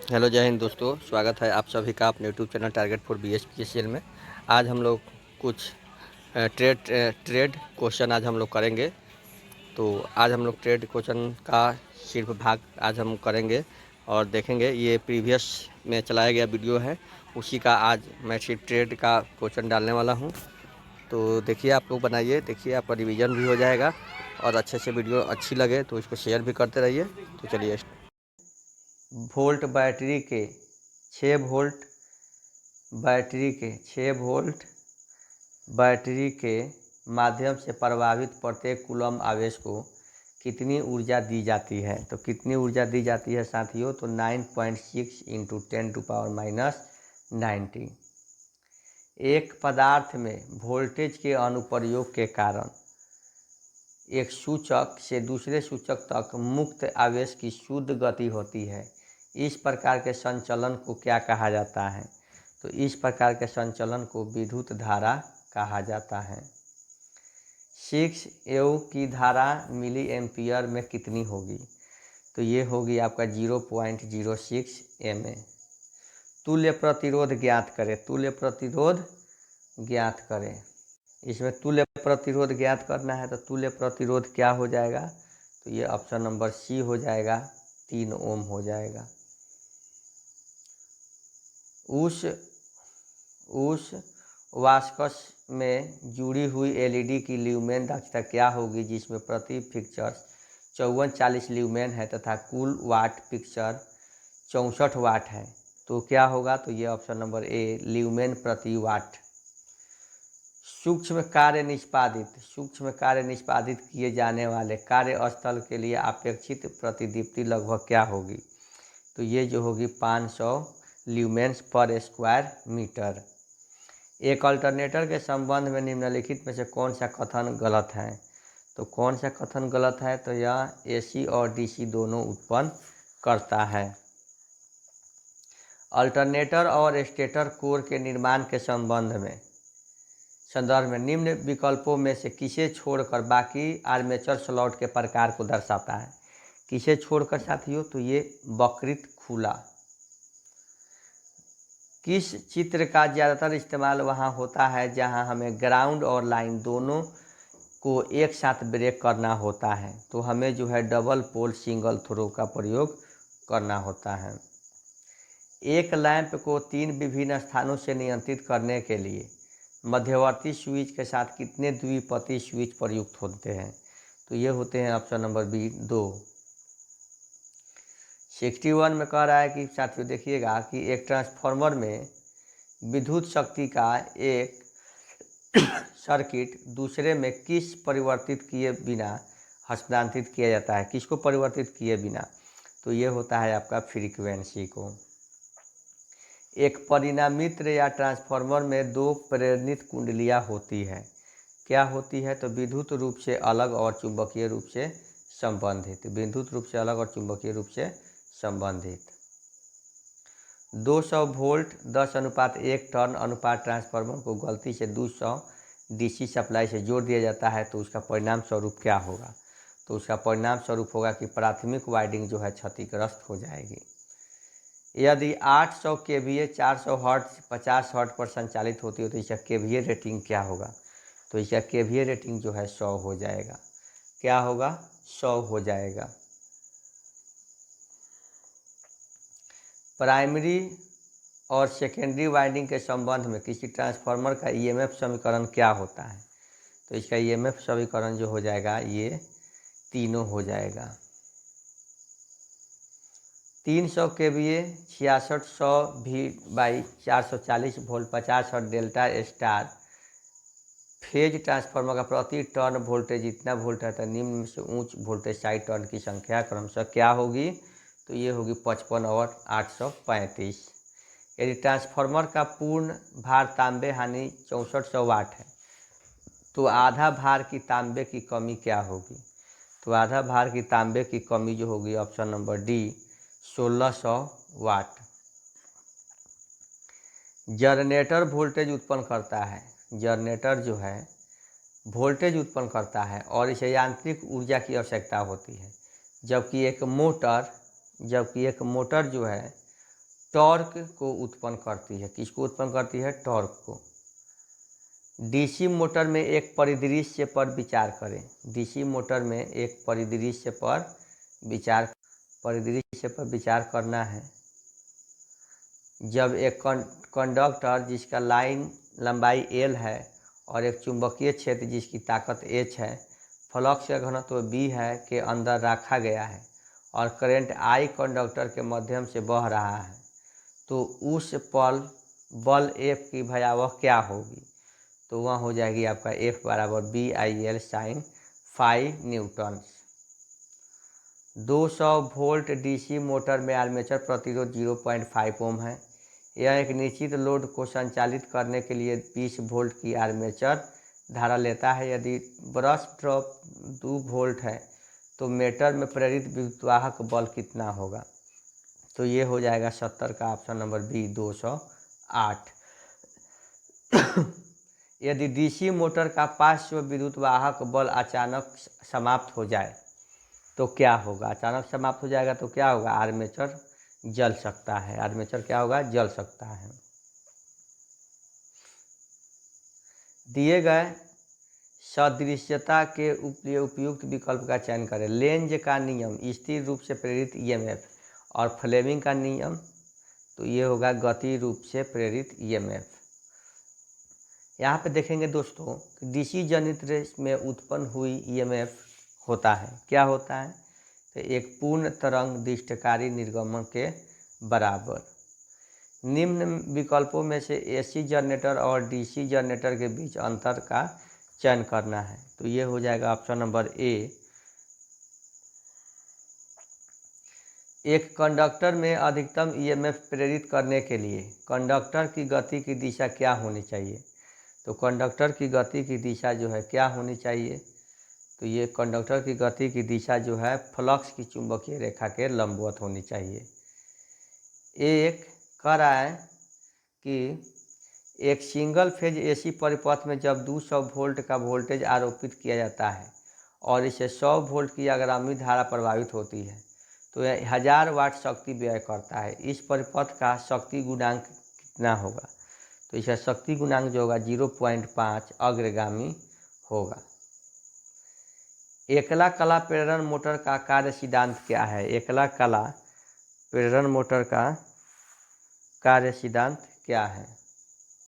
Hello जय हिंद दोस्तों, स्वागत है आप सभी का अपने YouTube channel target for BHPCL में। आज हम लोग कुछ ट्रेड क्वेश्चन आज हम लोग करेंगे। तो आज हम लोग ट्रेड क्वेश्चन का सिर्फ भाग आज हम करेंगे और देखेंगे। ये प्रीवियस में चलाया गया वीडियो है, उसी का आज मैं सिर्फ ट्रेड का क्वेश्चन डालने वाला हूँ। तो देखिए, आप लोग बनाइए, देखिए आपका रिवीजन भी हो जाएगा और अच्छे से वीडियो अच्छी लगे तो इसको शेयर भी करते रहिए। तो चलिए, वोल्ट बैटरी के 6 वोल्ट बैटरी के 6 वोल्ट बैटरी के माध्यम से प्रवाहित प्रत्येक कूलम आवेश को कितनी ऊर्जा दी जाती है। तो कितनी ऊर्जा दी जाती है साथियों, तो 9.6 इंटू 10⁻90। एक पदार्थ में वोल्टेज के अनुप्रयोग के कारण एक सूचक से दूसरे सूचक तक मुक्त आवेश की शुद्ध गति होती है। इस प्रकार के संचलन को क्या कहा जाता है, तो इस प्रकार के संचलन को विद्युत धारा कहा जाता है। 6 एव की धारा मिली एम्पियर में कितनी होगी, तो ये होगी आपका 0.06 mA। तुल्य प्रतिरोध ज्ञात करें, तुल्य प्रतिरोध ज्ञात करें। इसमें तुल्य प्रतिरोध ज्ञात करना है, तो तुल्य प्रतिरोध क्या हो जाएगा, तो ये ऑप्शन नंबर सी हो जाएगा, 3 ओम हो जाएगा। उस वास्कस में जुड़ी हुई एलईडी की ल्यूमेन दक्षता क्या होगी, जिसमें प्रति फिक्चर 5440 ल्यूमेन है तथा कुल वाट फिक्चर 64 वाट है। तो क्या होगा, तो ये ऑप्शन नंबर ए, ल्यूमेन प्रति वाट। सूक्ष्म कार्य निष्पादित किए जाने वाले कार्यस्थल के लिए अपेक्षित प्रतिदीप्ति लगभग क्या होगी, तो ये जो होगी 500 ल्यूमेन्स पर स्क्वायर मीटर। एक अल्टरनेटर के संबंध में निम्नलिखित में से कौन सा कथन गलत है, तो कौन सा कथन गलत है, तो यह AC और DC दोनों उत्पन्न करता है। अल्टरनेटर और स्टेटर कोर के निर्माण के संदर्भ में निम्न विकल्पों में से किसे छोड़कर बाकी आर्मेचर स्लॉट के प्रकार को दर्शाता है। किसे छोड़कर साथियों, तो ये वक्रित खुला। किस चित्र का ज़्यादातर इस्तेमाल वहाँ होता है जहाँ हमें ग्राउंड और लाइन दोनों को एक साथ ब्रेक करना होता है, तो हमें जो है डबल पोल सिंगल थ्रो का प्रयोग करना होता है। एक लैंप को 3 विभिन्न स्थानों से नियंत्रित करने के लिए मध्यवर्ती स्विच के साथ कितने द्विपति स्विच प्रयुक्त होते हैं, तो ये होते हैं ऑप्शन नंबर बी, 2। 61 में कह रहा है कि साथियों देखिएगा कि एक ट्रांसफार्मर में विद्युत शक्ति का एक सर्किट दूसरे में किस परिवर्तित किए बिना हस्तांतरित किया जाता है, किसको परिवर्तित किए बिना, तो ये होता है आपका फ्रीक्वेंसी को। एक परिणामित्र या ट्रांसफार्मर में 2 प्रेरित कुंडलियां होती है, क्या होती है, तो विद्युत रूप से अलग और चुंबकीय रूप से संबंधित। विद्युत रूप से अलग और चुंबकीय रूप से संबंधित। 200 वोल्ट 10:1 टर्न अनुपात ट्रांसफार्मर को गलती से 200 DC सप्लाई से जोड़ दिया जाता है, तो उसका परिणाम स्वरूप क्या होगा, तो उसका परिणाम स्वरूप होगा कि प्राथमिक वाइंडिंग जो है क्षतिग्रस्त हो जाएगी। यदि 800 kVA 400 हर्ट्ज 50 हर्ट्ज पर संचालित होती है, तो इसका KVA रेटिंग क्या होगा, तो इसका KVA रेटिंग जो है 100 हो जाएगा। क्या होगा, 100 हो जाएगा। प्राइमरी और सेकेंडरी वाइंडिंग के संबंध में किसी ट्रांसफार्मर का EMF समीकरण क्या होता है, तो इसका EMF समीकरण जो हो जाएगा ये तीनों हो जाएगा। 300 kVA 6600 V/440 volt 50 hertz delta star phase transformer का प्रति टर्न वोल्टेज इतना वोल्ट है, तो निम्न में से उच्च वोल्टेज साइड टर्न की संख्या क्रमशः क्या होगी, तो ये होगी 55 और 835। यदि ट्रांसफार्मर का पूर्ण भार तांबे हानि 6400 वाट है, तो आधा भार की तांबे की कमी क्या होगी, तो आधा भार की तांबे की कमी जो होगी ऑप्शन नंबर डी, 1600 वाट। जनरेटर वोल्टेज उत्पन्न करता है, जनरेटर जो है वोल्टेज उत्पन्न करता है और इसे यांत्रिक ऊर्जा की आवश्यकता होती है, जबकि एक मोटर जो है टॉर्क को उत्पन्न करती है। किसको उत्पन्न करती है? टॉर्क को। डीसी मोटर में एक परिदृश्य पर विचार करें। डीसी मोटर में एक परिदृश्य पर विचार करना है। जब एक कंडक्टर जिसका लाइन लंबाई L है और एक चुंबकीय क्षेत्र जिसकी ताकत H है, फ्लक्स का घनत्व B है के अंदर रखा गया है और करंट I कंडक्टर के माध्यम से बह रहा है, तो उस पल बल F की भयावह क्या होगी? तो वह हो जाएगी आपका F बराबर BIL sin phi newton. 200 volt DC motor में आर्मेचर प्रतिरोध 0.5 ओम है। यह एक निश्चित लोड को संचालित करने के लिए 20 वोल्ट की आर्मेचर धारा लेता है। यदि ब्रश ड्रॉप 2 वोल्ट है तो मीटर में प्रेरित विद्युतवाहक बल कितना होगा? तो ये हो जाएगा 70 का ऑप्शन नंबर बी 208। यदि डीसी मोटर का पार्श्व विद्युतवाहक बल अचानक समाप्त हो जाए तो क्या होगा? अचानक समाप्त हो जाएगा तो क्या होगा? आर्मेचर जल सकता है। आर्मेचर क्या होगा? जल सकता है। दिए गए सदृश्यता के लिए उपयुक्त विकल्प का चयन करें। लेंज का नियम स्थिर रूप से प्रेरित ईएमएफ और फ्लेमिंग का नियम, तो ये होगा गति रूप से प्रेरित ईएमएफ। यहाँ पे देखेंगे दोस्तों कि डीसी जनित रेस में उत्पन्न हुई ईएमएफ होता है, क्या होता है? तो एक पूर्ण तरंग दिष्टकारी निर्गमन के बराबर। निम्न विकल्पों में से एसी जनरेटर और डीसी जनरेटर के बीच अंतर का चयन करना है। तो ये हो जाएगा ऑप्शन नंबर ए। एक कंडक्टर में अधिकतम ईएमएफ प्रेरित करने के लिए कंडक्टर की गति की दिशा क्या होनी चाहिए? तो कंडक्टर की गति की दिशा जो है क्या होनी चाहिए? तो ये कंडक्टर की गति की दिशा जो है फ्लक्स की चुंबकीय रेखा के लंबवत होनी चाहिए। एक कह रहा है कि एक सिंगल फेज एसी परिपथ में जब 200 वोल्ट का वोल्टेज आरोपित किया जाता है और इसे 100 वोल्ट की अग्रामी धारा प्रभावित होती है तो यह 1000 वाट शक्ति व्यय करता है। इस परिपथ का शक्ति गुणांक कितना होगा? तो इसका शक्ति गुणांक जो होगा 0.5 अग्रगामी होगा। एकला कला प्रेरण मोटर का कार्य सिद्धांत क्या है? एकला कला प्रेरण मोटर का कार्य सिद्धांत क्या है?